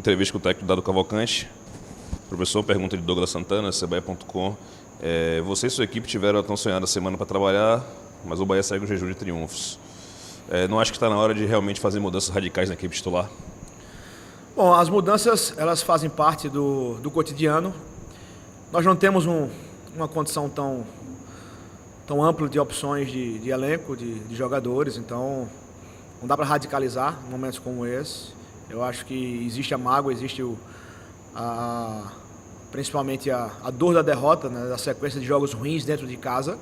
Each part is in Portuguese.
entrevista com o técnico Dado Cavalcante. Professor, pergunta de Douglas Santana, cbae.com. Você e sua equipe tiveram a tão sonhada semana para trabalhar, mas o Bahia segue um jejum de triunfos. Não acho que está na hora de realmente fazer mudanças radicais na equipe titular? Bom, as mudanças, elas fazem parte do cotidiano. Nós não temos uma condição tão ampla de opções de elenco, de jogadores, então não dá para radicalizar em momentos como esse. Eu acho que existe a mágoa, existe principalmente a dor da derrota, né, da sequência de jogos ruins dentro de casa.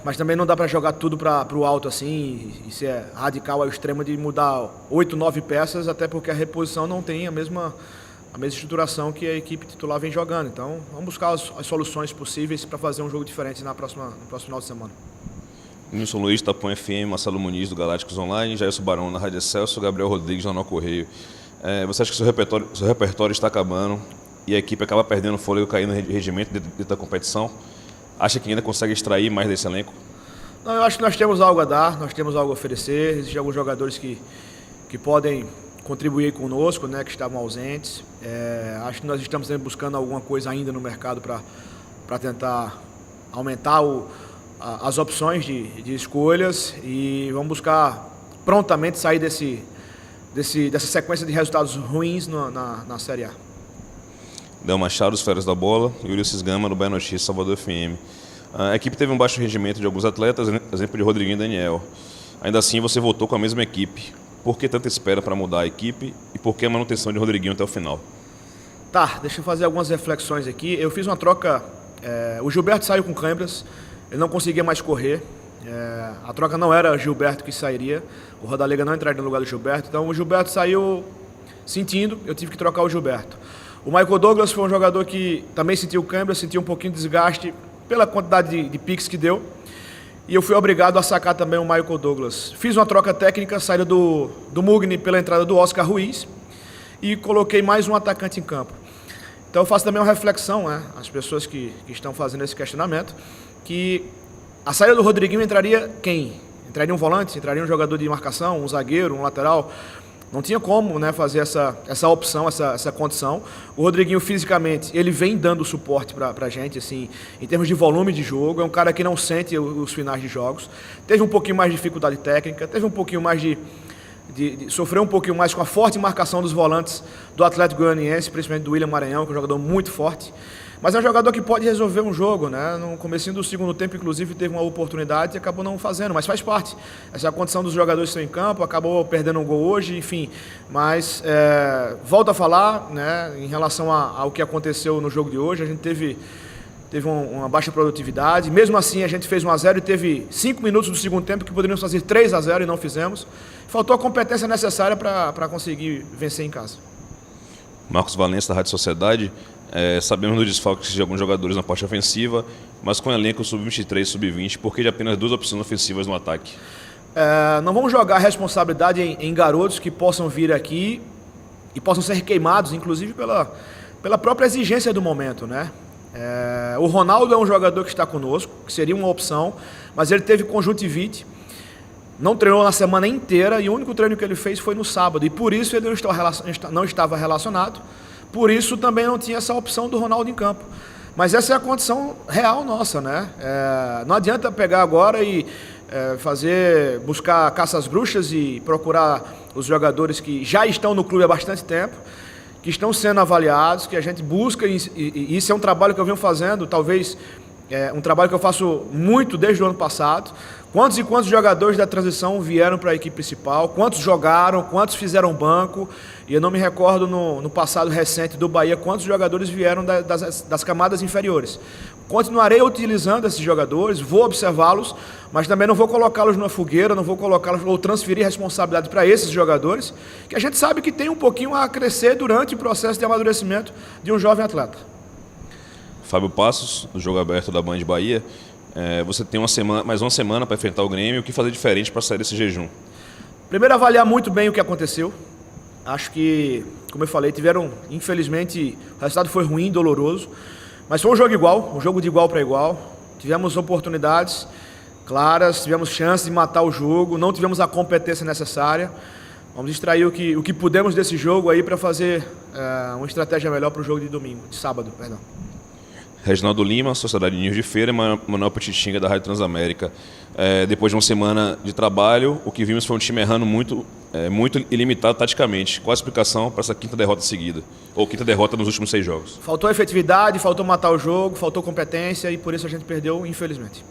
Mas também não dá para jogar tudo para o alto assim e ser radical ao extremo de mudar 8, 9 peças, até porque a reposição não tem a mesma estruturação que a equipe titular vem jogando. Então vamos buscar as soluções possíveis para fazer um jogo diferente no próximo final de semana. Nilson Luiz, Tapão FM, Marcelo Muniz do Galácticos Online, Jailson Barão na Rádio Excelsior, Gabriel Rodrigues no Jornal Correio. Você acha que seu repertório está acabando e a equipe acaba perdendo fôlego, caindo no regimento dentro da competição? Acha que ainda consegue extrair mais desse elenco? Não, eu acho que nós temos algo a dar, nós temos algo a oferecer. Existem alguns jogadores que podem contribuir conosco, né, que estavam ausentes. Acho que nós estamos buscando alguma coisa ainda no mercado para tentar aumentar as opções de escolhas e vamos buscar prontamente sair dessa sequência de resultados ruins na Série A. Del Machado, os Feras da Bola, e Ulisses Gama no Bahia Notícias, Salvador FM. A equipe teve um baixo rendimento de alguns atletas, exemplo de Rodriguinho e Daniel. Ainda assim, você voltou com a mesma equipe. Por que tanta espera para mudar a equipe e por que a manutenção de Rodriguinho até o final? Tá, deixa eu fazer algumas reflexões aqui. Eu fiz uma troca, o Gilberto saiu com câimbras, ele não conseguia mais correr. A troca não era Gilberto que sairia, o Rodalega não entraria no lugar do Gilberto, então o Gilberto saiu sentindo, eu tive que trocar o Gilberto. O Michael Douglas foi um jogador que também sentiu câimbra, sentiu um pouquinho de desgaste pela quantidade de piques que deu. E eu fui obrigado a sacar também o Michael Douglas. Fiz uma troca técnica, saída do Mugni pela entrada do Oscar Ruiz e coloquei mais um atacante em campo. Então eu faço também uma reflexão, né, as pessoas que estão fazendo esse questionamento, que a saída do Rodriguinho entraria quem? Entraria um volante? Entraria um jogador de marcação, um zagueiro, um lateral? Não tinha como, né, fazer essa opção, essa condição. O Rodriguinho, fisicamente, ele vem dando suporte para a gente, assim, em termos de volume de jogo. É um cara que não sente os finais de jogos. Teve um pouquinho mais de dificuldade técnica, teve um pouquinho mais sofreu um pouquinho mais com a forte marcação dos volantes do Atlético Goianiense, principalmente do William Maranhão, que é um jogador muito forte. Mas é um jogador que pode resolver um jogo, né? No comecinho do segundo tempo, inclusive, teve uma oportunidade e acabou não fazendo, mas faz parte. Essa é a condição dos jogadores que estão em campo, acabou perdendo um gol hoje, enfim. Mas, volto a falar, né, em relação ao que aconteceu no jogo de hoje, a gente teve uma baixa produtividade. Mesmo assim, a gente fez 1-0 e teve 5 minutos do segundo tempo que poderíamos fazer 3-0 e não fizemos. Faltou a competência necessária para conseguir vencer em casa. Marcos Valença, da Rádio Sociedade. Sabemos dos desfalques de alguns jogadores na parte ofensiva, mas com o elenco sub-23 e sub-20, por que de apenas 2 opções ofensivas no ataque? Não vamos jogar a responsabilidade em garotos que possam vir aqui e possam ser queimados, inclusive pela própria exigência do momento, né? O Ronaldo é um jogador que está conosco, que seria uma opção, mas ele teve conjuntivite, não treinou na semana inteira e o único treino que ele fez foi no sábado, e por isso ele não estava relacionado. Por isso também não tinha essa opção do Ronaldo em campo. Mas essa é a condição real nossa, né? Não adianta pegar agora e buscar caça às bruxas e procurar os jogadores que já estão no clube há bastante tempo, que estão sendo avaliados, que a gente busca, e isso é um trabalho que eu venho fazendo, talvez um trabalho que eu faço muito desde o ano passado. Quantos e quantos jogadores da transição vieram para a equipe principal, quantos jogaram, quantos fizeram banco, e eu não me recordo no passado recente do Bahia quantos jogadores vieram das camadas inferiores. Continuarei utilizando esses jogadores, vou observá-los, mas também não vou colocá-los numa fogueira, não vou colocá-los ou transferir responsabilidade para esses jogadores, que a gente sabe que tem um pouquinho a crescer durante o processo de amadurecimento de um jovem atleta. Fábio Passos, do Jogo Aberto da Band Bahia. Você tem mais uma semana para enfrentar o Grêmio. O que fazer diferente para sair desse jejum? Primeiro, avaliar muito bem o que aconteceu. Acho que, como eu falei, infelizmente, o resultado foi ruim, doloroso. Mas foi um jogo igual, um jogo de igual para igual. Tivemos oportunidades claras, tivemos chance de matar o jogo, não tivemos a competência necessária. Vamos extrair o que pudemos desse jogo aí para fazer uma estratégia melhor para o jogo de sábado, perdão. Reginaldo Lima, Sociedade Ninhos de Feira, e Manuel Petitinga, da Rádio Transamérica. Depois de uma semana de trabalho, o que vimos foi um time errando muito ilimitado taticamente. Qual a explicação para essa quinta derrota seguida? Ou quinta derrota nos últimos 6 jogos? Faltou efetividade, faltou matar o jogo, faltou competência e por isso a gente perdeu, infelizmente.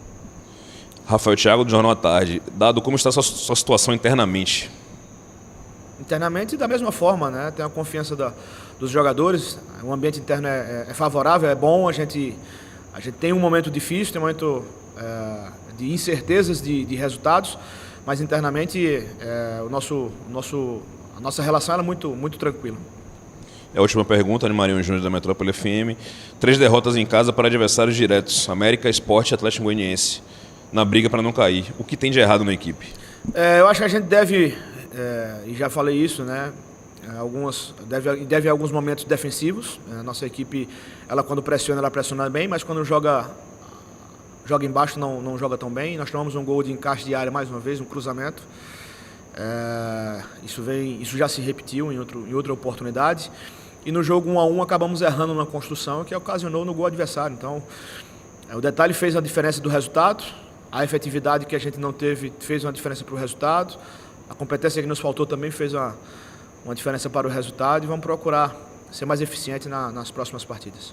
Rafael Thiago, do Jornal à Tarde. Dado como está a sua situação internamente? Internamente, da mesma forma, né? Tenho a confiança dos jogadores, o ambiente interno é favorável, é bom, a gente tem um momento difícil, tem um momento de incertezas de resultados, mas internamente a nossa relação era muito tranquila. A última pergunta, Ana Marinho Júnior, da Metrópole FM. 3 derrotas em casa para adversários diretos, América, Sport e Atlético Goianiense, na briga para não cair. O que tem de errado na equipe? Eu acho que a gente deve, e já falei isso, né? Deve alguns momentos defensivos. A nossa equipe, ela quando pressiona, ela pressiona bem, mas quando joga embaixo não joga tão bem. Nós tomamos um gol de encaixe de área mais uma vez, um cruzamento. Isso já se repetiu em outra oportunidade. E no jogo 1-1 acabamos errando na construção, que ocasionou no gol adversário. Então, o detalhe fez a diferença do resultado. A efetividade que a gente não teve fez uma diferença para o resultado. A competência que nos faltou também fez uma diferença para o resultado. E vamos procurar ser mais eficiente nas próximas partidas.